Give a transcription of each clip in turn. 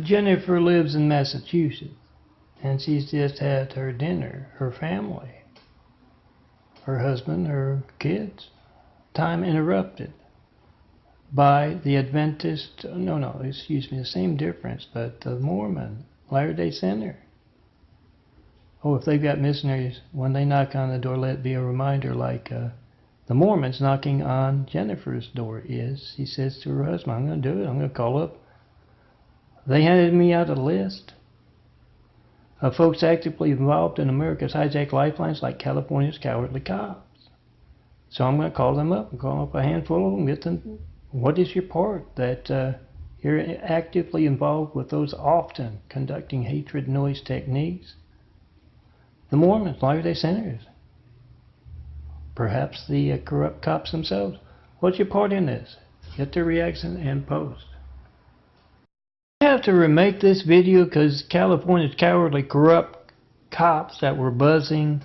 Jennifer lives in Massachusetts, and she's just had her dinner, her family, her husband, her kids. Time interrupted by the Adventist, the same difference, but the Mormon, Latter-day Saint. Oh, if they've got missionaries, when they knock on the door, let it be a reminder like the Mormons knocking on Jennifer's door is. She says to her husband, I'm going to do it. I'm going to call up. They handed me out a list of folks actively involved in America's hijacked lifelines like California's cowardly cops. So I'm going to call them up and call up a handful of them, get them, what is your part that you're actively involved with those often conducting hatred noise techniques? The Mormons, Latter-day Saints, perhaps the corrupt cops themselves. What's your part in this? Get their reaction and post. I have to remake this video because California's cowardly corrupt cops that were buzzing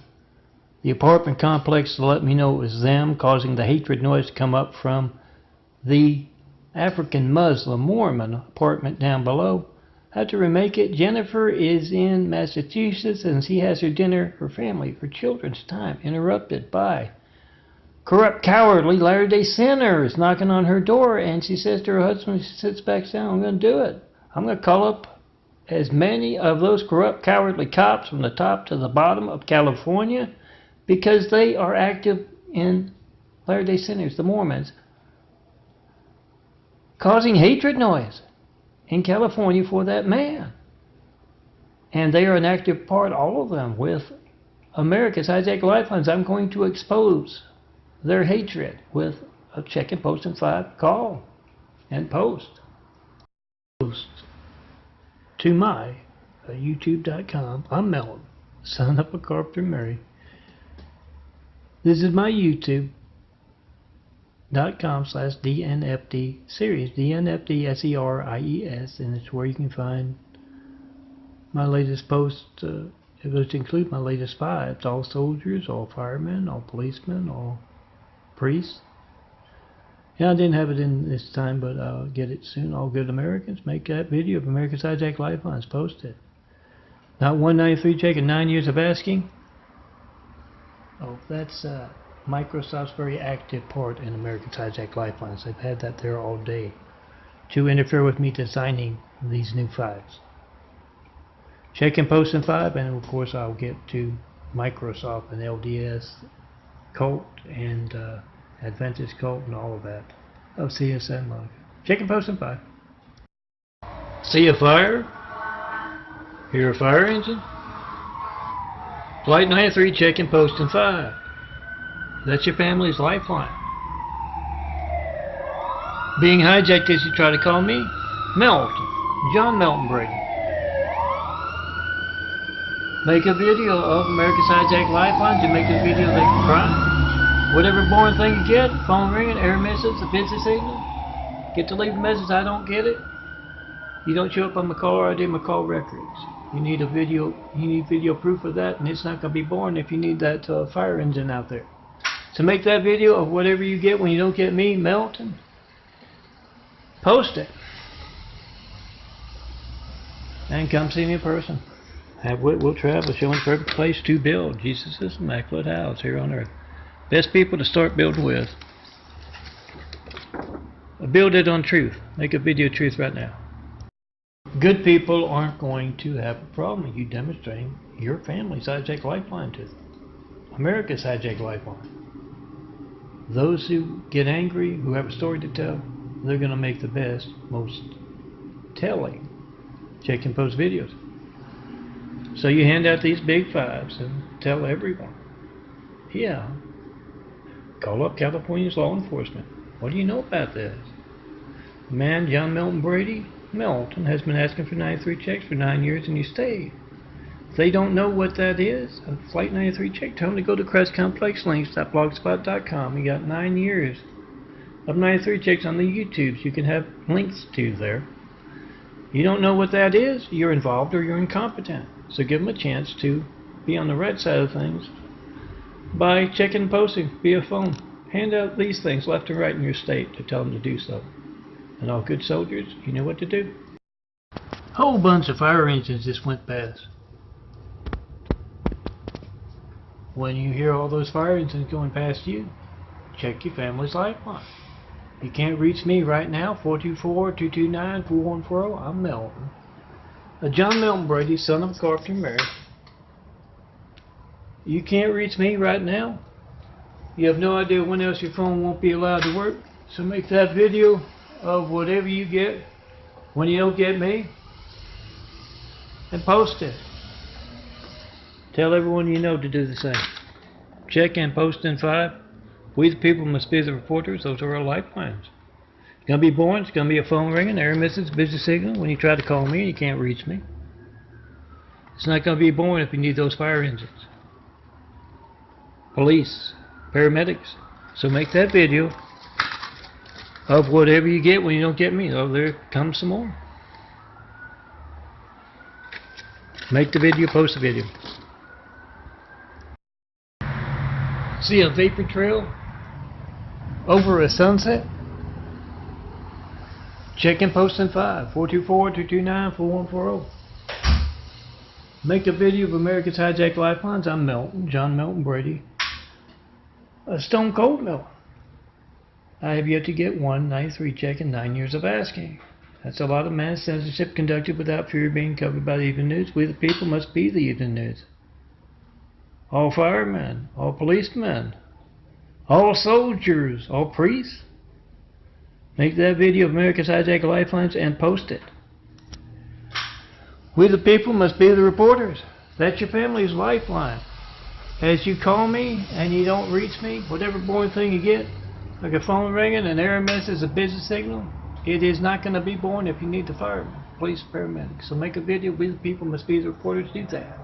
the apartment complex to let me know it was them, causing the hatred noise to come up from the African Muslim Mormon apartment down below. I have to remake it. Jennifer is in Massachusetts and she has her dinner, her family, her children's time interrupted by corrupt, cowardly Latter-day Saints knocking on her door, and she says to her husband, she sits back down, I'm going to do it. I'm going to call up as many of those corrupt, cowardly cops from the top to the bottom of California because they are active in Latter-day Saints, the Mormons, causing hatred noise in California for that man. And they are an active part, all of them, with America's hijacked lifelines. I'm going to expose their hatred with a check and post in 5 call and post. Post to my youtube.com. I'm Melton, son of a carpenter Mary. This is my youtube.com/DNFD series, DNFD SERIES, and it's where you can find my latest post. It was to include my latest 5. It's all soldiers, all firemen, all policemen, all priests. Yeah, I didn't have it in this time, but I'll get it soon. All good Americans, make that video of America's hijacked lifelines. Post it. Not 193 checking 9 years of asking. Oh, that's Microsoft's very active part in America's hijacked lifelines. They've had that there all day to interfere with me designing these new 5s. Check and post in 5, and of course I'll get to Microsoft and LDS cult and Adventist cult and all of that of CSN log. Check and post in 5. See a fire? Hear a fire engine? Flight 93, check and post in 5. That's your family's lifeline. Being hijacked as you try to call me? Melton. John Melton Brady. Make a video of America's hijacked lifelines and make a video they can cry. Whatever boring thing you get, phone ringing, error message, a busy signal. Get to leave a message, I don't get it. You don't show up on my caller ID, my call records. You need a video, you need video proof of that, and it's not going to be boring if you need that fire engine out there. So make that video of whatever you get when you don't get me, Melton. Post it. And come see me in person. Have wit, will travel, showing the perfect place to build Jesus' immaculate house here on earth. Best people to start building with. Build it on truth. Make a video of truth right now. Good people aren't going to have a problem with you demonstrating your family's hijacked lifeline to them. America's hijacked lifeline. Those who get angry, who have a story to tell, they're going to make the best, most telling check and post videos. So you hand out these big 5s and tell everyone. Yeah. Call up California's law enforcement. What do you know about this? Man, John Melton Brady, Melton, has been asking for 93 checks for 9 years and you stayed. If they don't know what that is, a Flight 93 check, tell them to go to crestcomplexlinks.blogspot.com. You got 9 years of 93 checks on the YouTubes you can have links to there. You don't know what that is, you're involved or you're incompetent. So give them a chance to be on the right side of things by checking and posting via phone. Hand out these things left and right in your state to tell them to do so. And all good soldiers, you know what to do. Whole bunch of fire engines just went past. When you hear all those fire engines going past you, check your family's lifeline. You can't reach me right now, 424-229-4140. I'm Melton. John Melton Brady, son of a carpenter married. You can't reach me right now. You have no idea when else your phone won't be allowed to work. So make that video of whatever you get when you don't get me and post it. Tell everyone you know to do the same. Check and post in 5. We the people must be the reporters. Those are our lifelines. It's going to be boring. It's going to be a phone ringing, error message, busy signal when you try to call me and you can't reach me. It's not going to be boring if you need those fire engines. Police, paramedics. So make that video of whatever you get when you don't get me. Oh, there comes some more. Make the video, post the video. See a vapor trail over a sunset? Check and post in 5. 424-229-4140. Make a video of America's hijacked lifelines. I'm Melton, John Melton Brady. A stone cold Melton. I have yet to get one 93 check in 9 years of asking. That's a lot of mass censorship conducted without fear of being covered by the evening news. We the people must be the evening news. All firemen, all policemen, all soldiers, all priests. Make that video of America's hijacked lifelines and post it. We the people must be the reporters. That's your family's lifeline. As you call me and you don't reach me, whatever boring thing you get, like a phone ringing, an error message, a busy signal, it is not going to be boring if you need the firemen, police, paramedics. So make a video. We the people must be the reporters. Do that.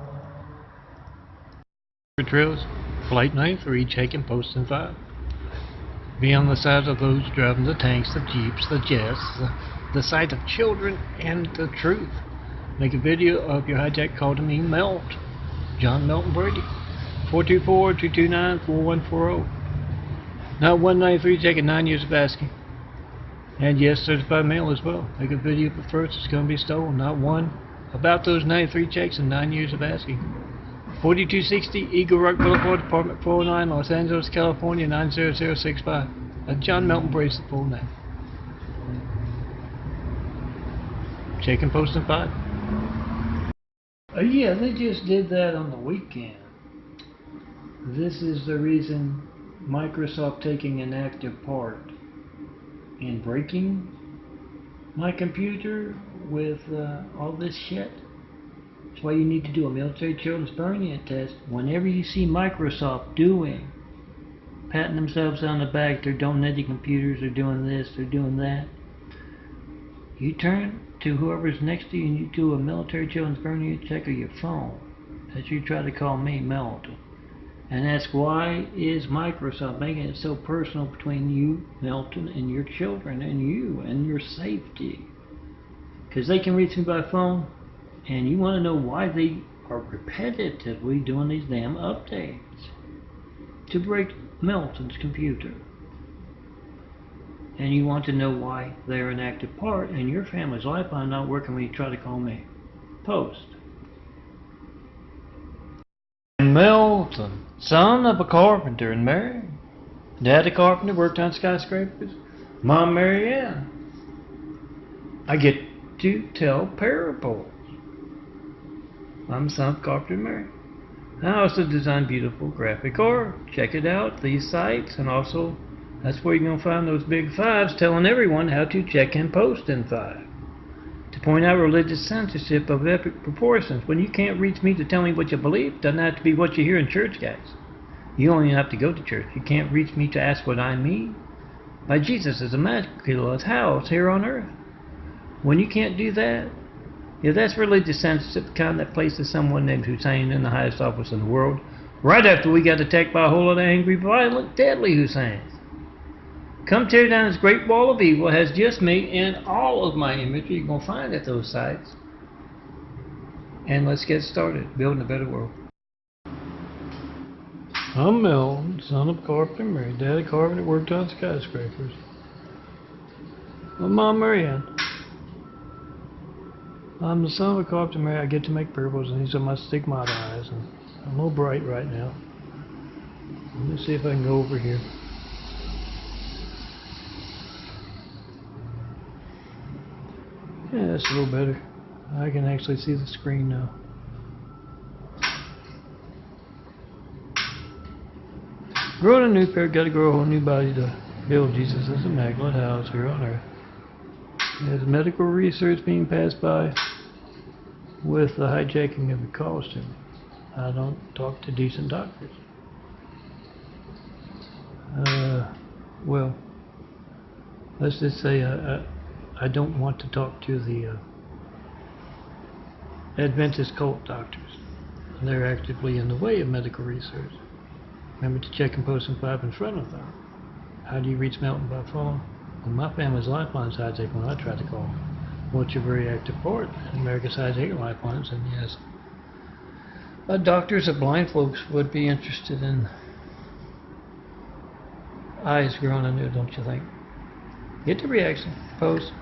Trails, Flight 93, check and post in 5. Be on the side of those driving the tanks, the jeeps, the jets, the side of children, and the truth. Make a video of your hijack call to me, Melt. John Melton Brady. 424-229-4140. Not 193 check in 9 years of asking. And yes, certified mail as well. Make a video, but first it's going to be stolen. Not one about those 93 checks in 9 years of asking. 4260 Eagle Rock Boulevard, Apartment 409, Los Angeles, California, 90065. John Melton Brady's the full name. Check and post in 5. Yeah, they just did that on the weekend. This is the reason Microsoft taking an active part in breaking my computer with all this shit. That's why you need to do a military children's burn unit test. Whenever you see Microsoft patting themselves on the back, they're donating computers, they're doing this, they're doing that, you turn to whoever's next to you and you do a military children's burn unit check of your phone as you try to call me, Melton, and ask why is Microsoft making it so personal between you, Melton, and your children and you and your safety? Because they can reach me by phone. And you want to know why they are repetitively doing these damn updates to break Melton's computer. And you want to know why they're an active part in your family's lifeline not working when you try to call me. Post. Melton, son of a carpenter and married. Dad a carpenter, worked on skyscrapers. Mom Marianne. I get to tell parables. I'm son of carpenter married. I also design beautiful graphic art. Check it out, these sites, and also that's where you're going to find those big 5s telling everyone how to check and post in 5. To point out religious censorship of epic proportions. When you can't reach me to tell me what you believe, it doesn't have to be what you hear in church, guys. You only have to go to church. You can't reach me to ask what I mean by Jesus is a miraculous house here on earth. When you can't do that, yeah, that's religious censorship, the kind that places someone named Hussein in the highest office in the world, right after we got attacked by a whole lot of angry, violent, deadly Husseins. Come tear down this great wall of evil has just me and all of my imagery you're going to find at those sites. And let's get started building a better world. I'm Melton, son of a carpenter, married. Daddy carpenter, worked on skyscrapers. My mom Marianne. I'm the son of a carpenter, Mary. I get to make purples, and these are my stigmata eyes. And I'm a little bright right now. Let me see if I can go over here. Yeah, that's a little better. I can actually see the screen now. Growing a new pair, got to grow a whole new body to build Jesus' immaculate house here on earth. There's medical research being passed by with the hijacking of the calls to me. I don't talk to decent doctors. Well, let's just say I don't want to talk to the Adventist cult doctors. They're actively in the way of medical research. Remember to check and post and 5 in front of them. How do you reach Melton by phone? Well, my family's lifeline's hijacked when I try to call. What's your very active part? America's hijacked lifelines, and yes. Doctors of blind folks would be interested in eyes grown anew, don't you think? Get the reaction. Post.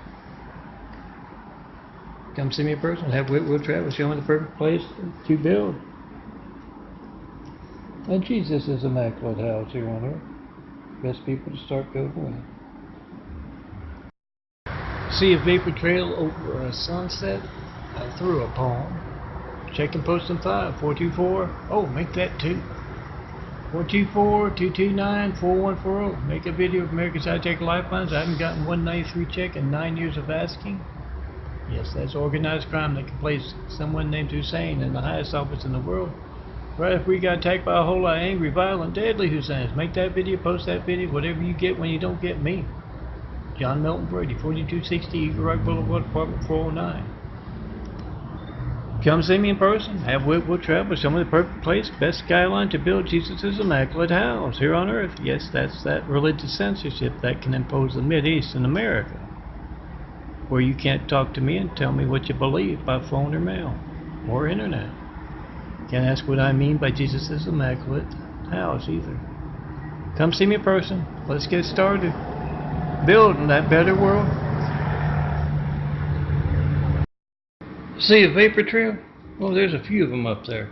Come see me in person. Have Whitworth travel. Show me the perfect place to build. And Jesus is immaculate house here on earth. Best people to start building with. See a vapor trail over a sunset through a poem. Check and post in 5. 424. Oh, make that 2. 424-229-4140. Make a video of America's Hijacked Lifelines. I haven't gotten 193 check in 9 years of asking. Yes, that's organized crime that can place someone named Hussein in the highest office in the world. Right if we got attacked by a whole lot of angry, violent, deadly Husseins. Make that video, post that video, whatever you get when you don't get me. John Melton Brady, 4260 Eagle Rock Boulevard, Apartment 409. Come see me in person. Have Whitworth travel. Show me the perfect place, best skyline to build Jesus' immaculate house here on earth. Yes, that's that religious censorship that can impose the Mideast in America, where you can't talk to me and tell me what you believe by phone or mail or internet. Can't ask what I mean by Jesus' immaculate house either. Come see me in person. Let's get started building that better world. See a vapor trail? Oh, there's a few of them up there.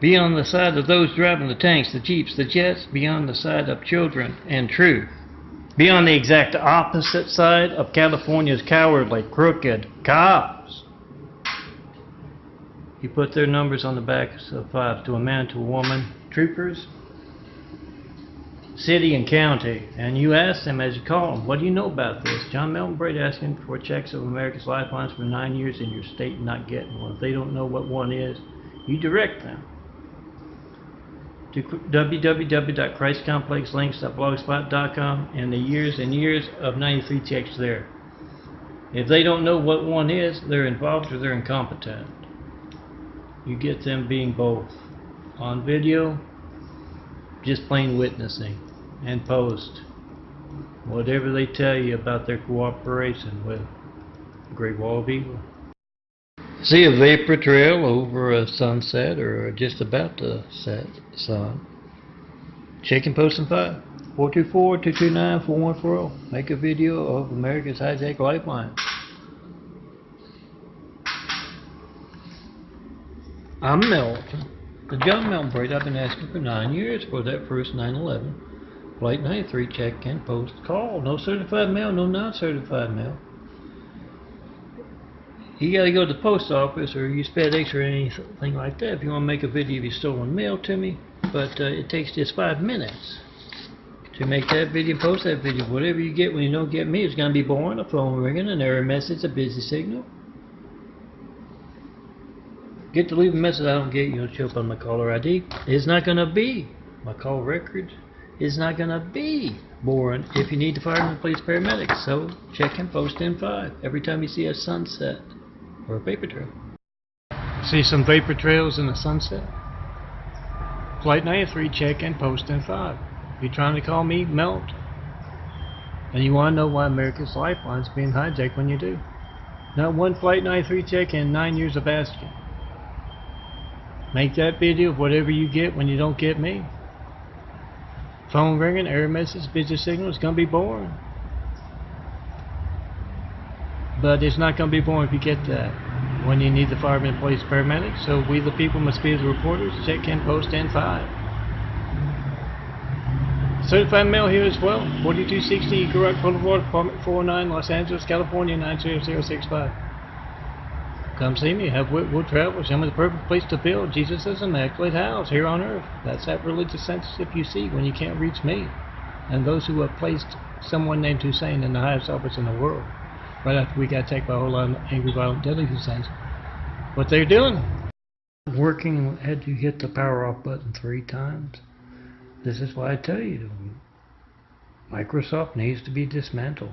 Be on the side of those driving the tanks, the jeeps, the jets. Be on the side of children and truth. Be on the exact opposite side of California's cowardly, crooked cops. You put their numbers on the backs of 5 to a man, to a woman, troopers, city and county, and you ask them as you call them, what do you know about this? John Melton Brady asking for checks of America's Lifelines for 9 years in your state and not getting one. If they don't know what one is, you direct them to www.christcomplexlinks.blogspot.com and the years and years of 93 checks there. If they don't know what one is, they're involved or they're incompetent. You get them being both on video, just plain witnessing, and post whatever they tell you about their cooperation with the Great Wall of Evil. See a vapor trail over a sunset or just about to set sun. Check and post in 5. 424-229-4140. Make a video of America's Hijacked Lifeline. I'm Melton. The John Melton Brady. I've been asking for 9 years for that first 9/11. Flight 93, check and post call. No certified mail, no non-certified mail. You gotta go to the post office or use FedEx or anything like that if you want to make a video of your stolen mail to me. But it takes just 5 minutes to make that video, post that video. Whatever you get when you don't get me, it's gonna be boring, a phone ringing, an error message, a busy signal. Get to leave a message I don't get, you don't show up on my caller ID. It's not gonna be my call record. It's not gonna be boring if you need to fire and police paramedics. So check and post in 5 every time you see a sunset or a vapor trail. See some vapor trails in the sunset? Flight 93, check and post in 5. If you're trying to call me, Melt, and you want to know why America's Lifeline is being hijacked when you do. Not one Flight 93 check in 9 years of asking. Make that video of whatever you get when you don't get me. Phone ringing, error message, busy signal, it's going to be boring. But it's not going to be boring if you get that. When you need the firemen, police, paramedics, so we the people must be the reporters. Check in post N5. Certified mail here as well. 4260 Garage Boulevard, Apartment 409, Los Angeles, California 90065. Come see me. Have wit, will travel. Show me the perfect place to build Jesus' immaculate house here on earth. That's that religious censorship you see when you can't reach me and those who have placed someone named Hussein in the highest office in the world. Right after we got attacked by a whole lot of angry, violent, deadly Husseins. What they're doing? Working, had to hit the power off button 3 times. This is why I tell you, Microsoft needs to be dismantled.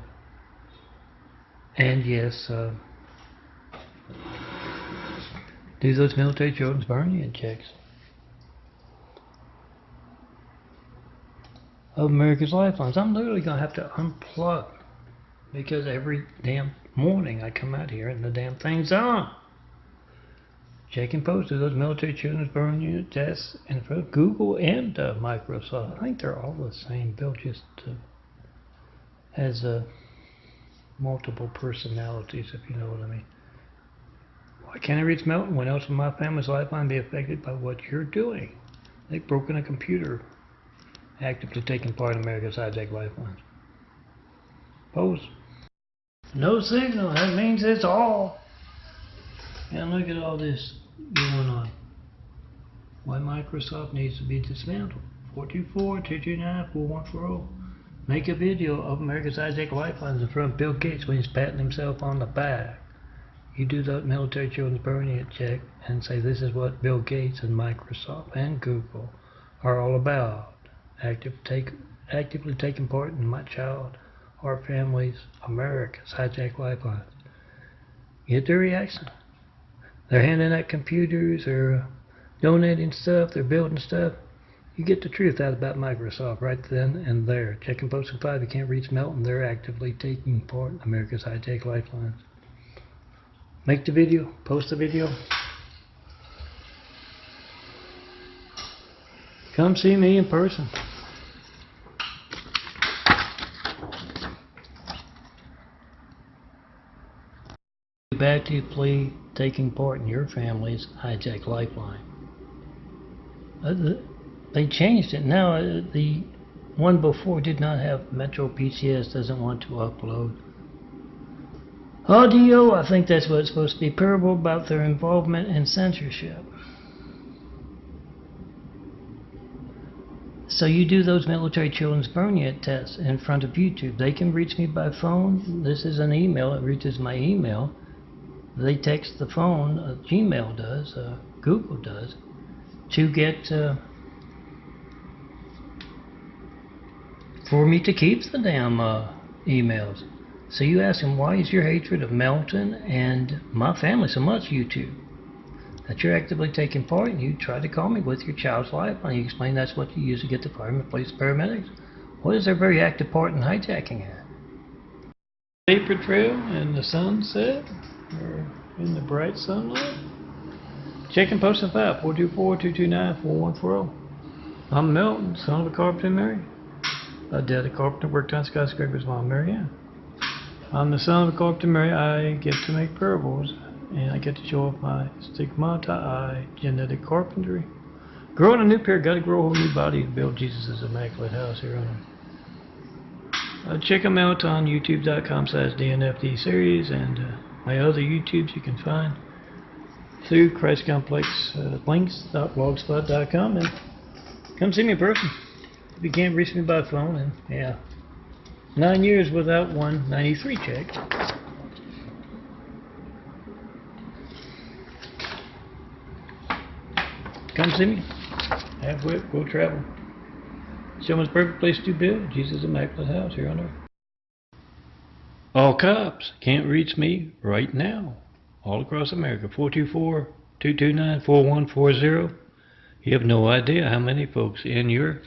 And yes, do those military children's burn-in checks. Of America's Lifelines. I'm literally going to have to unplug because every damn morning I come out here and the damn thing's on. Check and post those military children's burn unit tests and for Google and Microsoft. I think they're all the same. Bill just has multiple personalities, if you know what I mean. Why can't I reach Melton? When else will my family's lifeline be affected by what you're doing? They've broken a computer actively taking part in America's hijacked lifelines. Post. No signal. That means it's all. And look at all this going on. Why Microsoft needs to be dismantled. 424-229-4140. Make a video of America's hijacked lifelines in front of Bill Gates when he's patting himself on the back. You do the military children's burn-in check and say this is what Bill Gates and Microsoft and Google are all about. Actively taking part in my child, our family's, America's hijacked lifelines. Get their reaction. They're handing out computers, they're donating stuff, they're building stuff. You get the truth out about Microsoft right then and there. Check and post in 5. You can't reach Melton. They're actively taking part in America's hijacked lifelines. Make the video, post the video. Come see me in person. Actively taking part in your family's hijacked lifeline. They changed it. Now the one before did not have Metro PCS, doesn't want to upload. Audio, I think that's what it's supposed to be. Parable about their involvement in censorship. So you do those military children's burn-in tests in front of YouTube. They can reach me by phone. This is an email. It reaches my email. They text the phone. Gmail does. Google does. To get for me to keep the damn emails. So you ask them, why is your hatred of Melton and my family so much, YouTube? That you're actively taking part, and you try to call me with your child's life, and you explain that's what you use to get the firemen, police, paramedics. What is their very active part in hijacking at? Paper trail in the sunset, or in the bright sunlight. Check and post in 5, 424-229-4140. I'm Melton, son of a carpenter Mary. My dad a carpenter, worked on skyscrapers while Mary Ann. I'm the son of a carpenter Mary. I get to make parables, and I get to show off my stigmata, genetic carpentry. Growing a new pair, gotta grow a whole new body to build Jesus' immaculate house here on earth. Check them out on youtube.com/DNFD series and my other YouTubes you can find through Christ Complex links.blogspot.com, and come see me in person. If you can't reach me by phone, and yeah, 9 years without one 93 check. Come see me. Have wit, we'll travel. Show me the perfect place to build Jesus' immaculate house here on earth. All cops can't reach me right now. All across America. 424-229-4140. You have no idea how many folks in your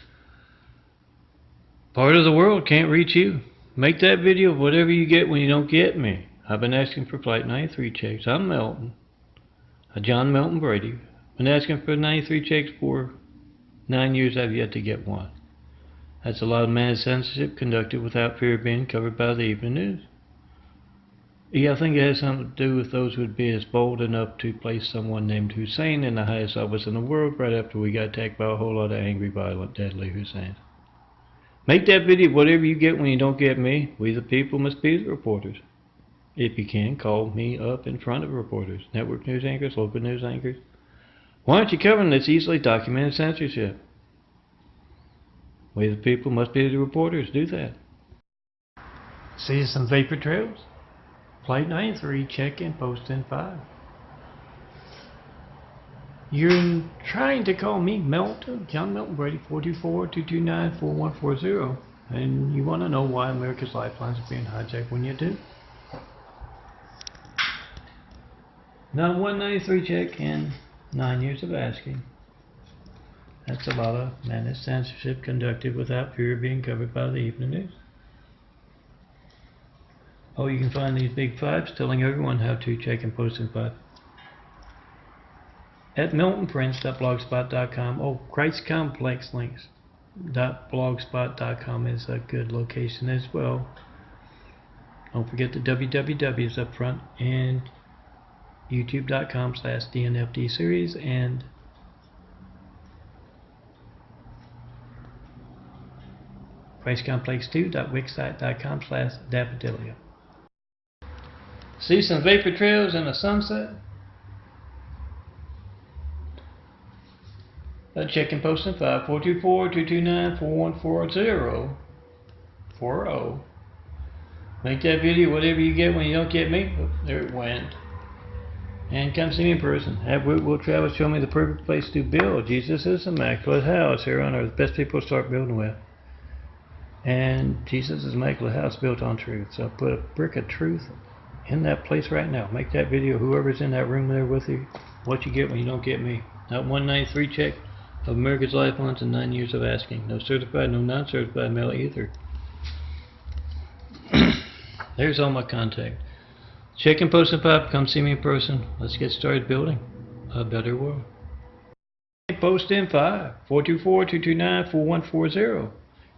part of the world can't reach you. Make that video of whatever you get when you don't get me. I've been asking for Flight 93 checks. I'm Melton. John Melton Brady. Been asking for 93 checks for 9 years. I've yet to get one. That's a lot of mad censorship conducted without fear of being covered by the evening news. Yeah, I think it has something to do with those who would be as bold enough to place someone named Hussein in the highest office in the world right after we got attacked by a whole lot of angry, violent, deadly Husseins. Make that video whatever you get when you don't get me. We the people must be the reporters. If you can, call me up in front of reporters, network news anchors, local news anchors. Why aren't you covering this easily documented censorship? We the people must be the reporters. Do that. See some vapor trails? Plate 93, check-in, post-in 5. You're trying to call me Melton, John Melton Brady, 424-229-4140, and you want to know why America's lifelines are being hijacked when you do. Now 193 check-in, 9 years of asking. That's a lot of managed censorship conducted without fear of being covered by the evening news. Oh, you can find these big fives telling everyone how to check and post in 5. At meltonprince.blogspot.com. Oh, Christ Complex links.blogspot.com is a good location as well. Don't forget the wwws up front, and youtube.com/DNFD series and ChristComplex2.wixsite.com/daffodilia. See some vapor trails in the sunset? Check and post in 5, 424-229-4140. Make that video whatever you get when you don't get me. Oh, there it went. And come see me in person. Have Will Travel show me the perfect place to build. Jesus' immaculate house here on earth. The best people to start building with. And Jesus' immaculate house built on truth. So put a brick of truth in that place right now. Make that video, whoever's in that room there with you, what you get when you don't get me. Not 193 check of America's lifelines and 9 years of asking. No certified, no non-certified mail either. There's all my contact. Check and post in 5. Come see me in person. Let's get started building a better world. Post in 5, 424-229-4140.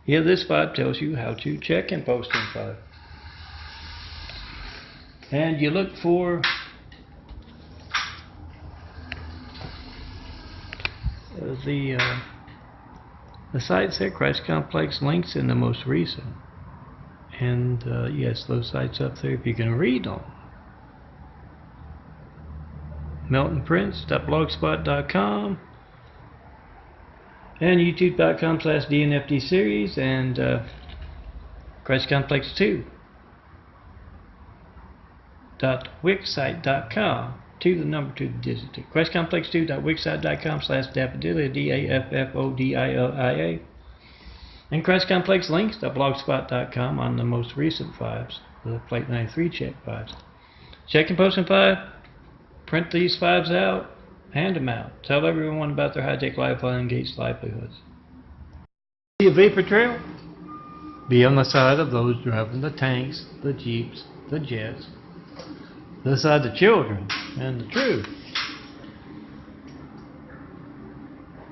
Here this 5 tells you how to check and post in 5. And you look for the sites there, Christ Complex links in the most recent. And yes, those sites up there, if you can read them. meltonprince.blogspot.com and youtube.com/DNFD series and Christ Complex 2.wixsite.com. 2 the number 2 the digit 2. ChristComplex2.wixsite.com/daffodilia, DAFFODILIA. And ChristComplexlinks.blogspot.com on the most recent 5s, the plate 93 check 5s. Check and post in 5. Print these 5s out. Hand them out. Tell everyone about their hijack lifeline and Gates livelihoods. See a vapor trail? Be on the side of those driving the tanks, the jeeps, the jets. The side of the children and the truth.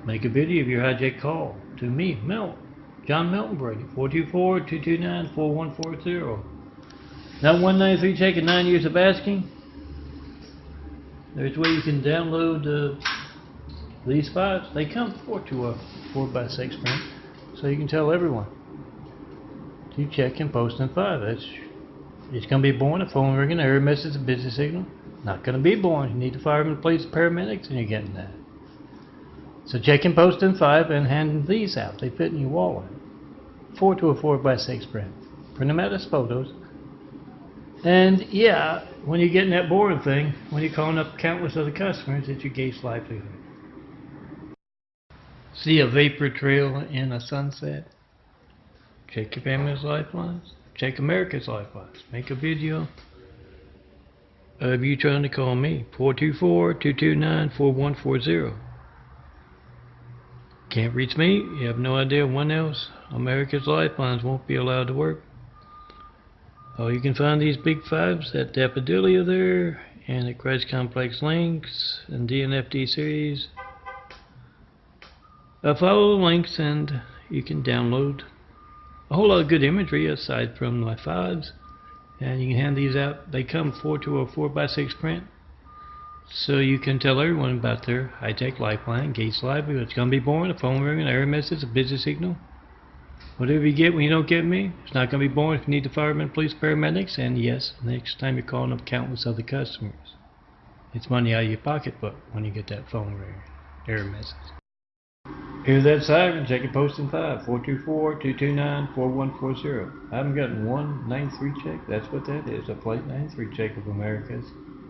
Make a video of your hijack call to me, John Melton Brady, 424-229-4140. Not 193 checking 9 years of asking. There's where you can download these 5s. They come to a 4x6 print, so you can tell everyone to check and post in 5. It's going to be boring. A phone ringing, error message, a busy signal. Not going to be boring. You need to fire them, police, paramedics, and you're getting that. So check and post in 5 and hand these out. They fit in your wallet. 4 to a 4x6 print. Print them out as photos. And yeah, when you're getting that boring thing, when you're calling up countless other customers, it's your Gates livelihood. See a vapor trail in a sunset? Check your family's lifelines. Check America's lifelines. Make a video of you trying to call me. 424-229-4140. Can't reach me? You have no idea when else America's lifelines won't be allowed to work. Oh, you can find these big 5s at Daffodilia there, and at Christ Complex links and DNFD series. Follow the links and you can download a whole lot of good imagery aside from my 5s And you can hand these out. They come 4 to a 4x6 print. So you can tell everyone about their high-tech lifeline, Gates Livelihood. It's going to be boring, a phone ring, an error message, a busy signal. Whatever you get when you don't get me, it's not going to be boring if you need the firemen, police, paramedics, and yes, next time you're calling up countless other customers. It's money out of your pocketbook when you get that phone ring, error message. Here's that siren, check it posting 5, 424-229-4140. I haven't gotten one 93 check, that's what that is, a Flight 93 check of America's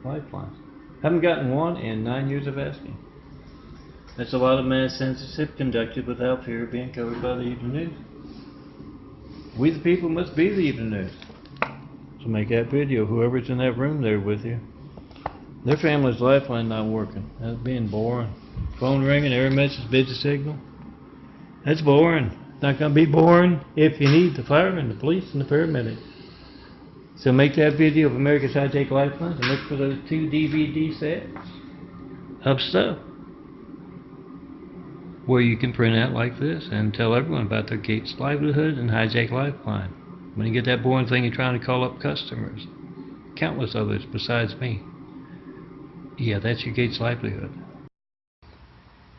lifelines. Haven't gotten one in 9 years of asking. That's a lot of mass censorship conducted without fear of being covered by the evening news. We the people must be the evening news. So make that video, whoever's in that room there with you. Their family's lifeline not working. That's being boring. Phone ringing, error message, busy signal. That's boring. It's not going to be boring if you need the firemen, the police, and the paramedics. So make that video of America's High-Tech Lifelines and look for those 2 DVD sets of stuff where you can print out like this and tell everyone about their Gates Livelihood and High-Tech Lifeline. When you get that boring thing, you're trying to call up customers. Countless others besides me. Yeah, that's your Gates Livelihood.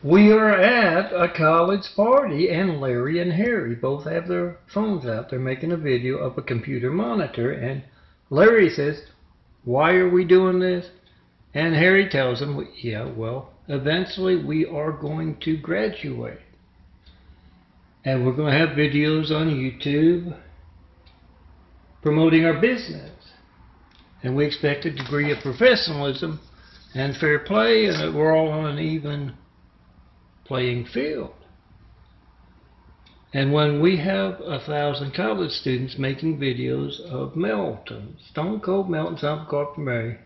We are at a college party and Larry and Harry both have their phones out. They're making a video of a computer monitor and Larry says, "Why are we doing this?" And Harry tells him, "Yeah, well, eventually we are going to graduate. And we're going to have videos on YouTube promoting our business. And we expect a degree of professionalism and fair play and that we're all on an even playing field. And when we have 1,000 college students making videos of MELTON, Stone Cold MELTON, son of Carpenter Mary,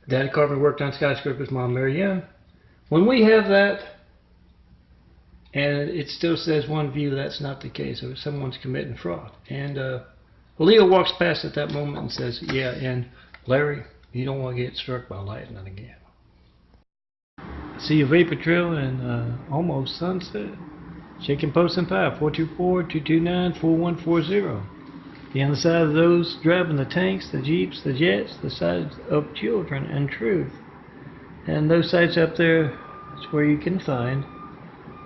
Daddy Carpenter worked on skyscrapers, Mom Mary Ann. When we have that, and it still says one view, that's not the case, or someone's committing fraud. And Leo walks past at that moment and says, "Yeah, and Larry, you don't want to get struck by lightning again." See a vapor trail and almost sunset. Check and post in 5, 424-229-4140. Be on the side of those driving the tanks, the jeeps, the jets, the sides of children and truth. And those sites up there, that's where you can find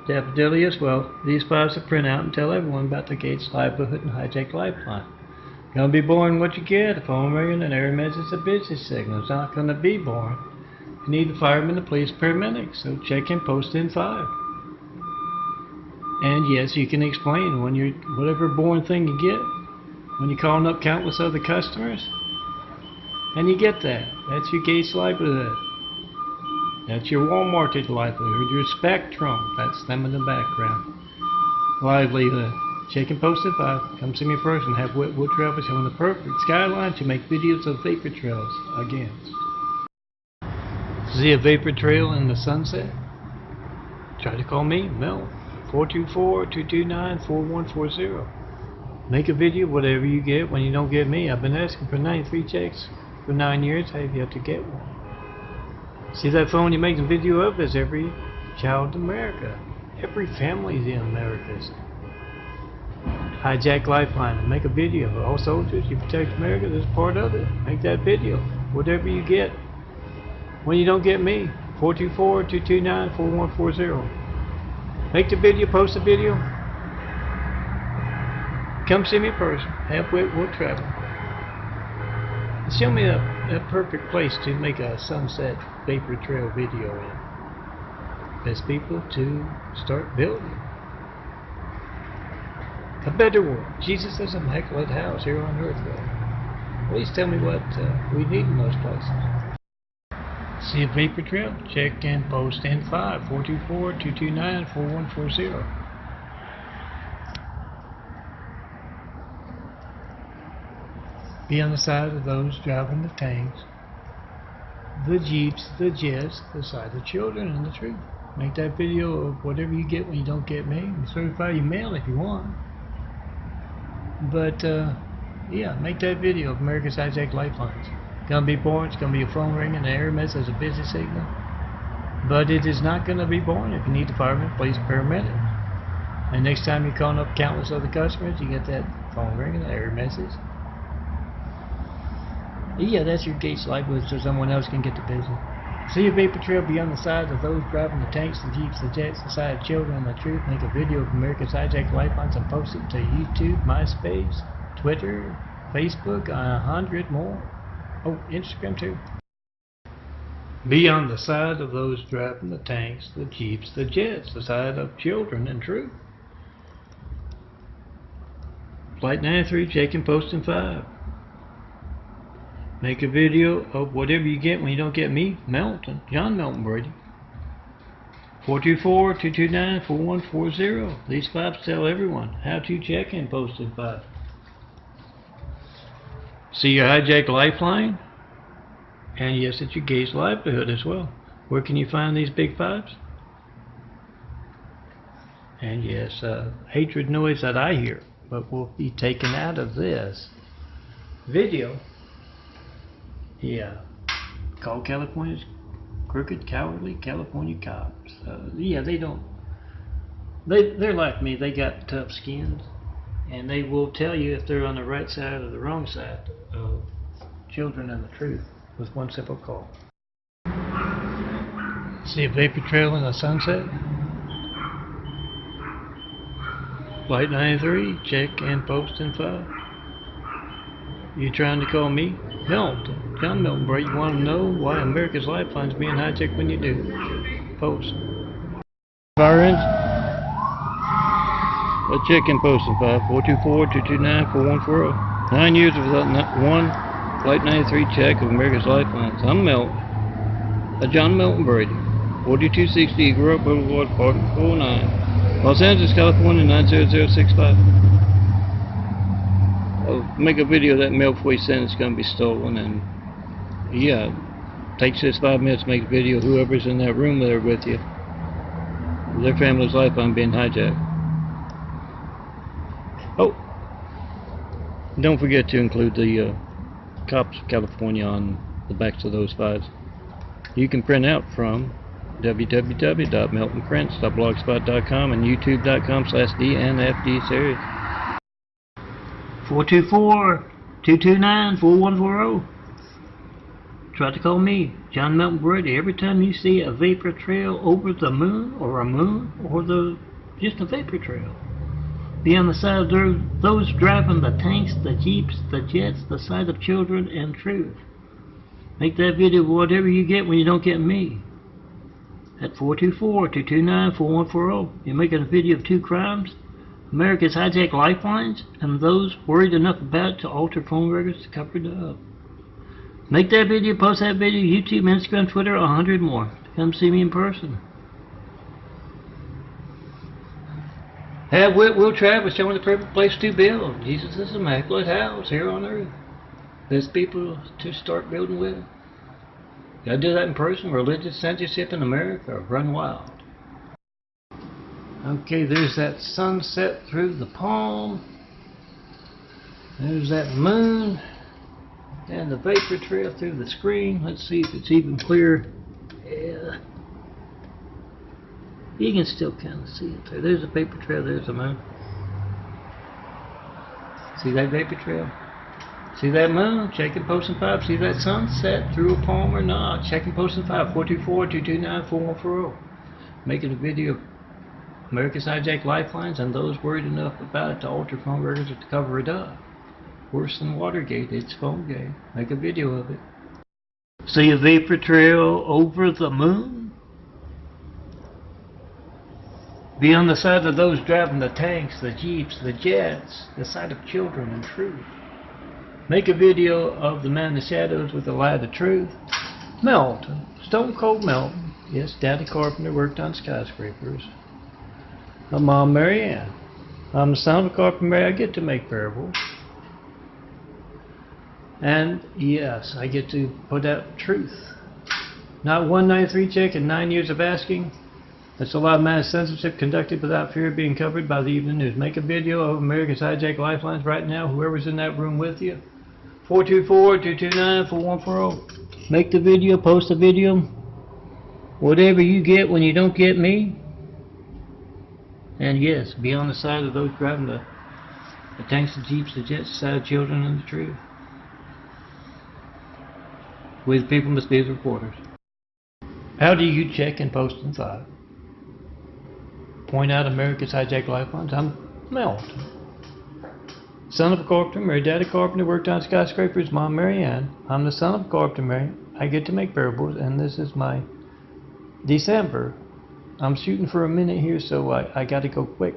DAFFODILIA as well. These files to print out and tell everyone about the Gates Livelihood and High-Tech Lifeline. Gonna be boring what you get, a phone ringing, an error message, a busy signal. It's not gonna be boring. You need the firemen, the police, paramedics, so check and post in 5. And yes, you can explain when you're, whatever boring thing you get, when you're calling up countless other customers, and you get that. That's your Gates Livelihood. That's your Walmarted livelihood, your Spectrum, that's them in the background. Livelihood. Check and post in 5. Come see me in person. Have wood travel showing the perfect skyline to make videos of vapor trails again. See a vapor trail in the sunset? Try to call me, Mel, 424-229-4140. Make a video, whatever you get. When you don't get me, I've been asking for 93 checks for 9 years. I have yet to get one. See that phone you're making a video of is every child in America. Every family in America's High-Tech Lifeline. Make a video. All soldiers, you protect America, this is part of it. Make that video. Whatever you get. When you don't get me, 424-229-4140. Make the video, post the video. Come see me in person. Have we'll travel. Show me a perfect place to make a sunset vapor trail video in. Best people to start building a better world. Jesus is a immaculate house here on earth. Please tell me what we need in those places. See a vapor trail? Check and post in 5, 424-229-4140. Be on the side of those driving the tanks, the jeeps, the jets, the side of the children, and the truth. Make that video of whatever you get when you don't get me. Certify your mail if you want. But yeah, make that video of America's High-Tech Lifelines. Gonna be boring. It's gonna be a phone ringing, an error message, a busy signal. But it is not gonna be boring if you need the fireman, police, paramedic. And next time you're calling up countless other customers, you get that phone ringing, an error message, Yeah, that's your gates lifeless so someone else can get the business. See a vapor trail beyond the sides of those driving the tanks, the jeeps, the jets, the side of children, and the truth. Make a video of America's hijacked lifelines and post it to YouTube, MySpace, Twitter, Facebook, 100 more. Oh, Instagram too. Be on the side of those driving the tanks, the jeeps, the jets, the side of children and truth. Flight 93, checking posting 5. Make a video of whatever you get when you don't get me, Melton, John Melton Brady. 424-229-4140. These 5s tell everyone how to check in posting 5. See your hijacked lifeline? And yes, it's your gate's livelihood as well. Where can you find these big 5s? And yes, hatred noise that I hear, but will be taken out of this video. Yeah, call California's crooked, cowardly California cops. Yeah, they're like me. They got tough skins, and they will tell you if they're on the right side or the wrong side of children and the truth with one simple call. See a vapor trail in the sunset? Flight 93, check and post in 5. You trying to call me? Melton, John Melton Brady. You want to know why America's lifeline's being hijacked when you do? Post. Firearms? A check and post in 5. 424-229-4140. 9 years without not one Flight 93 check of America's lifelines. I'm Melton. John Melton Brady. 4260 Grove Boulevard, Apartment 49. Los Angeles, California, 90065. I'll make a video of that mail before you send it's going to be stolen, and yeah, takes just 5 minutes to make a video of whoever's in that room there with you. Their family's lifeline being hijacked. Oh, don't forget to include the cops of California on the backs of those 5s. You can print out from www.meltonprints.blogspot.com and youtube.com/DNFD series. 424-229-4140. Try to call me, John Melton Brady, every time you see a vapor trail over the moon or just a vapor trail. Be on the side of those driving the tanks, the jeeps, the jets, the side of children and truth. Make that video of whatever you get when you don't get me. At 424-229-4140. You're making a video of 2 crimes, America's hijacked lifelines, and those worried enough about it to alter phone records to cover it up. Make that video, post that video, YouTube, Instagram, Twitter, 100 more. Come see me in person. Have Will Travis showing the perfect place to build. Jesus' immaculate house here on earth. There's people to start building with. Gotta do that in person. Religious censorship in America, run wild. Okay, there's that sunset through the palm. There's that moon. And the vapor trail through the screen. Let's see if it's even clear. Yeah. You can still kind of see it there. There's a vapor trail, there's the moon. See that vapor trail? See that moon? Check and post in 5. See that sunset through a palm or not? Check and post in 5. 424-229-4140. Making a video of America's hijacked lifelines and those worried enough about it to alter phone records to cover it up. Worse than Watergate, it's PhoneGate. Make a video of it. See a vapor trail over the moon? Be on the side of those driving the tanks, the jeeps, the jets, the side of children and truth. Make a video of the man in the shadows with the light of truth. Melton, Stone Cold Melton. Yes, Daddy Carpenter worked on skyscrapers. My mom, Mary Ann. I'm the son of Carpenter Mary. I get to make parables. And yes, I get to put out truth. Not 193 check and 9 years of asking. That's a lot of mass censorship conducted without fear of being covered by the evening news. Make a video of America's hijacked lifelines right now, whoever's in that room with you. 424-229-4140. Make the video, post the video. Whatever you get when you don't get me. And yes, be on the side of those driving the tanks, the jeeps, the jets, the side of children and the truth. We the people must be the reporters. How do you check and post in 5? Point out America's hijacked lifelines. I'm Melton. Son of a carpenter, married daddy carpenter, worked on skyscrapers, mom Mary Ann. I'm the son of a carpenter, Mary. I get to make parables, and this is my December. I'm shooting for a minute here, so I got to go quick.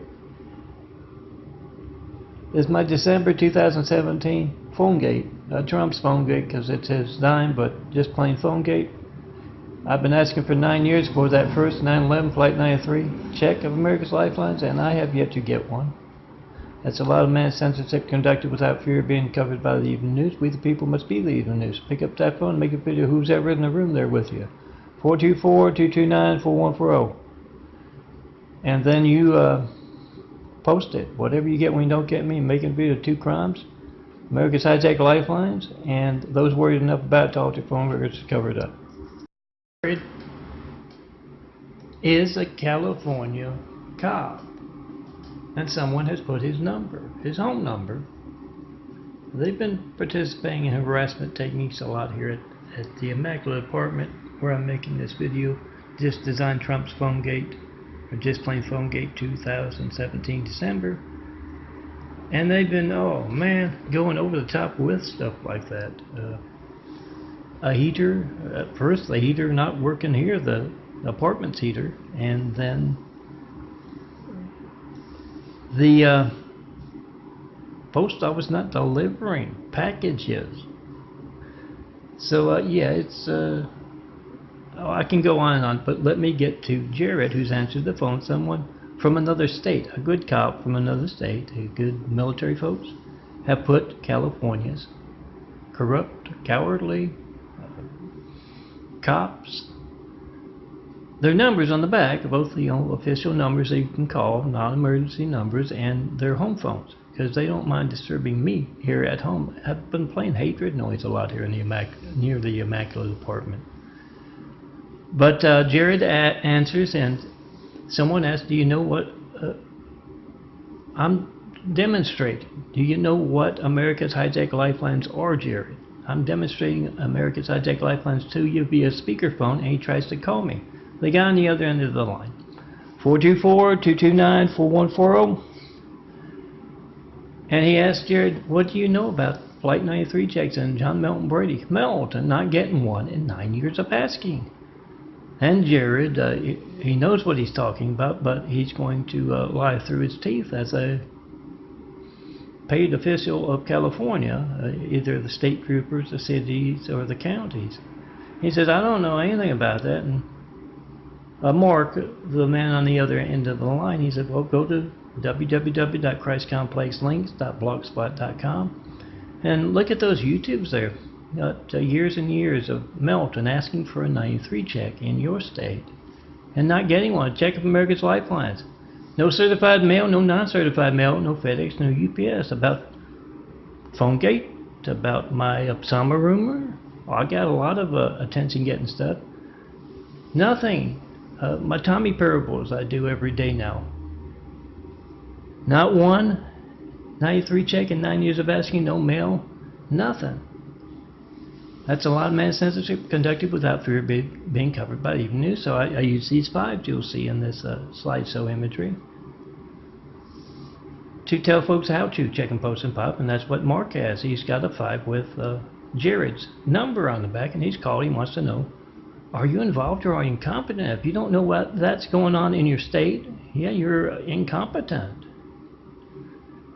This is my December 2017 phone gate. Trump's phone gate, because it's his dime, but just plain phone gate. I've been asking for 9 years for that first 9/11 Flight 93 check of America's lifelines, and I have yet to get one. That's a lot of mass censorship conducted without fear of being covered by the evening news. We the people must be the evening news. Pick up that phone and make a video. Who's ever in the room there with you? 424-229-4140. And then you post it. Whatever you get when you don't get me, making a video of 2 crimes. America's hijacked lifelines, and those worried enough about it to alter phone records to cover it up. Jared is a California cop. And someone has put his number, his home number. They've been participating in harassment techniques a lot here at the Immaculate Apartment where I'm making this video. Just designed Trump's phone gate, or just plain phone gate 2017 December. And they've been, oh man, going over the top with stuff like that. A heater, at first the heater not working here, the apartment's heater, and then the post office not delivering packages. So yeah, it's I can go on and on, but let me get to Jared, who's answered the phone. Someone from another state, a good cop from another state, a good military folks, have put California's corrupt, cowardly cops, their numbers on the back, both the official numbers that you can call, non-emergency numbers, and their home phones, because they don't mind disturbing me here at home. I've been playing hatred noise a lot here in the near the Immaculate Apartment. But Jared answers, and someone asks, do you know what I'm demonstrating? Do you know what America's hijacked lifelines are, Jared? I'm demonstrating America's hijacked lifelines to you via speakerphone, and he tries to call me. The guy on the other end of the line. 424-229-4140. And he asked Jared, what do you know about Flight 93 checks and John Melton Brady? Melton not getting one in 9 years of asking. And Jared, he knows what he's talking about, but he's going to lie through his teeth as a paid official of California, either the state troopers, the cities, or the counties. He says, I don't know anything about that. And Mark, the man on the other end of the line, he said, well, go to www.christcomplexlinks.blogspot.com and look at those YouTubes there. Got years and years of Melton asking for a 93 check in your state and not getting one. Check of America's lifelines. No certified mail, no non-certified mail, no FedEx, no UPS. About PhoneGate, about my summer rumor. Oh, I got a lot of attention getting stuff. Nothing. My Tommy parables I do every day now. Not one 93 check in 9 years of asking, no mail, nothing. That's a lot of mass censorship conducted without fear of being covered by even news. So I use these 5 you'll see in this slideshow imagery to tell folks how to check and post and pop, and that's what Mark has. He's got a 5 with Jared's number on the back, and he's called. He wants to know, are you involved or are you incompetent? If you don't know what that's going on in your state, yeah, you're incompetent.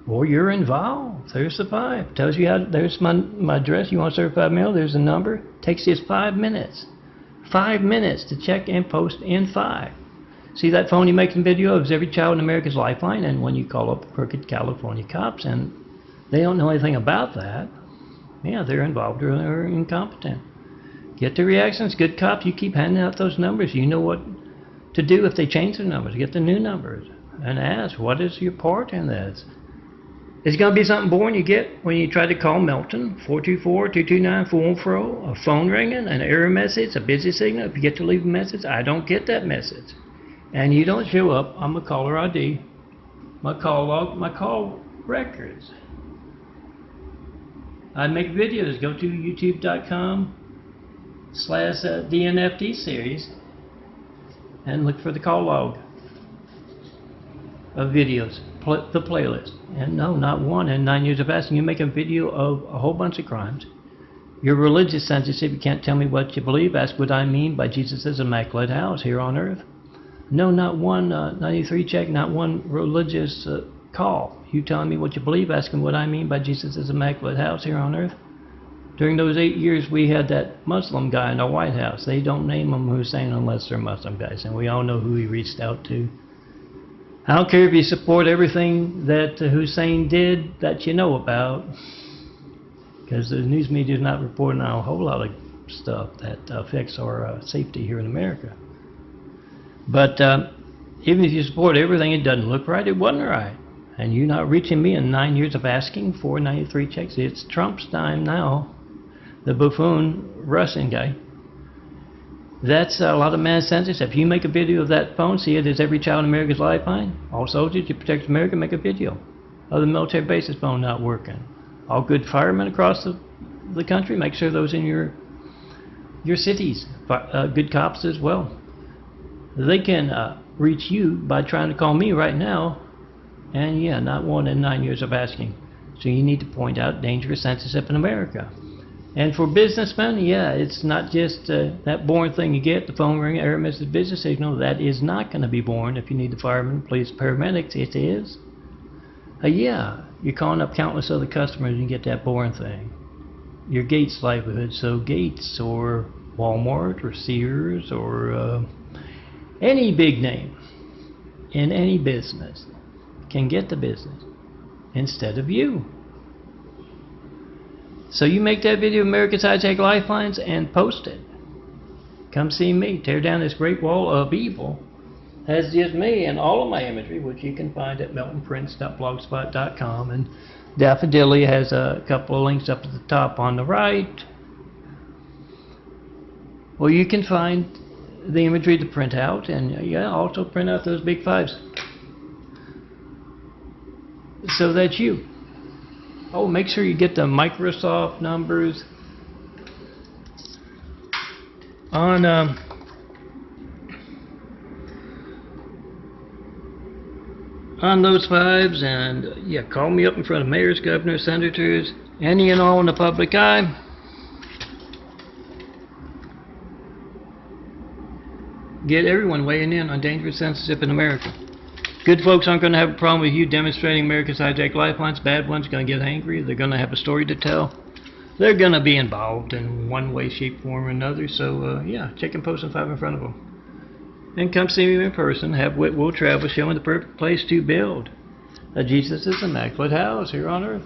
Or you're involved. There's the 5. Tells you how. There's my address. You want certified mail? There's the number. Takes you 5 minutes. 5 minutes to check and post in 5. See that phone you making video of is every child in America's lifeline, and when you call up crooked California cops and they don't know anything about that, yeah, they're involved or they're incompetent. Get the reactions. Good cops, you keep handing out those numbers. You know what to do if they change their numbers. Get the new numbers and ask, what is your part in this? It's going to be something boring you get when you try to call Melton, 424-229-4140, a phone ringing, an error message, a busy signal. If you get to leave a message, I don't get that message. And you don't show up on my caller ID, my call log, my call records. I make videos. Go to youtube.com DNFD series and look for the call log of videos, the playlist. And no, not one in 9 years of asking. You make a video of a whole bunch of crimes. Your religious censorship, you can't tell me what you believe. Ask what I mean by Jesus' immaculate house here on earth. No, not one 93 check, not one religious call. You telling me what you believe, asking what I mean by Jesus' immaculate house here on earth. During those 8 years, we had that Muslim guy in the White House. They don't name him Hussein unless they're Muslim guys, and we all know who he reached out to. I don't care if you support everything that Hussein did that you know about, because the news media is not reporting on a whole lot of stuff that affects our safety here in America. But even if you support everything, it doesn't look right, it wasn't right. And you're not reaching me in 9 years of asking for 93 checks. It's Trump's time now, the buffoon Russian guy. That's a lot of mass censorship. If you make a video of that phone, see it as every child in America's lifeline. All soldiers, you protect America, make a video of the military bases phone not working. All good firemen across the country, make sure those in your cities, good cops as well. They can reach you by trying to call me right now, and yeah, not one in 9 years of asking. So you need to point out dangerous censorship in America. And for businessmen, yeah, it's not just that boring thing you get, the phone ring, error message, business signal. That is not going to be boring if you need the firemen, police, paramedics. It is. Yeah, you're calling up countless other customers and you get that boring thing. Your Gates livelihood, so Gates or Walmart or Sears or any big name in any business can get the business instead of you. So you make that video of America's Hijacked Lifelines and post it. Come see me. Tear down this great wall of evil. That's just me and all of my imagery, which you can find at meltonprints.blogspot.com. And Daffodilia has a couple of links up at the top on the right, where you can find the imagery to print out, and yeah, also print out those big fives. So that's you. Oh, make sure you get the Microsoft numbers on those fives, and yeah, call me up in front of mayors, governors, senators, any and all in the public eye. Get everyone weighing in on dangerous censorship in America. Good folks aren't going to have a problem with you demonstrating America's Hijacked Lifelines. Bad ones are going to get angry. They're going to have a story to tell. They're going to be involved in one way, shape, form, or another. So, yeah, check and post and five in front of them. And come see me in person. Have wit, will travel, showing the perfect place to build a Jesus' immaculate house here on earth.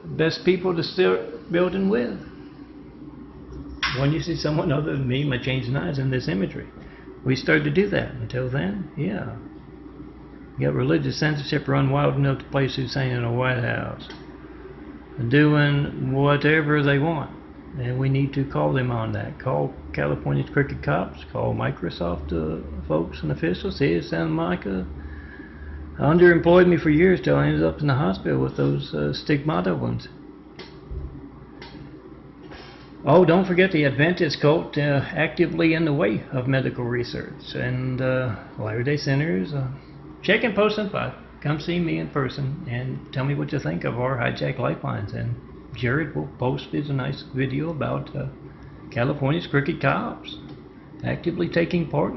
Best people to start building with. When you see someone other than me, my changing eyes in this imagery. We started to do that. Until then, yeah. You got religious censorship run wild enough to place Hussein in a White House, doing whatever they want. And we need to call them on that. Call California's crooked cops. Call Microsoft folks and officials. See, Santa Monica underemployed me for years till I ended up in the hospital with those stigmata ones. Oh, don't forget the Adventist cult actively in the way of medical research. And Latter-day Saints, check and post and five. Come see me in person and tell me what you think of our hijacked lifelines. And Jared will post his nice video about California's crooked cops actively taking part.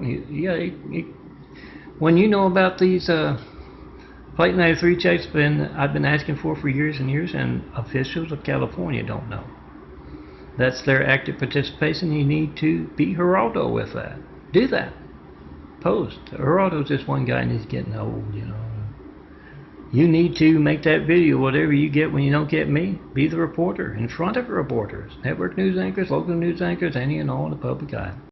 When you know about these Plate 93 checks, I've been asking for years and years, and officials of California don't know. That's their active participation. You need to be Geraldo with that. Do that. Post. Geraldo's just one guy and he's getting old, you know. You need to make that video, whatever you get when you don't get me. Be the reporter in front of reporters. Network news anchors, local news anchors, any and all in the public eye.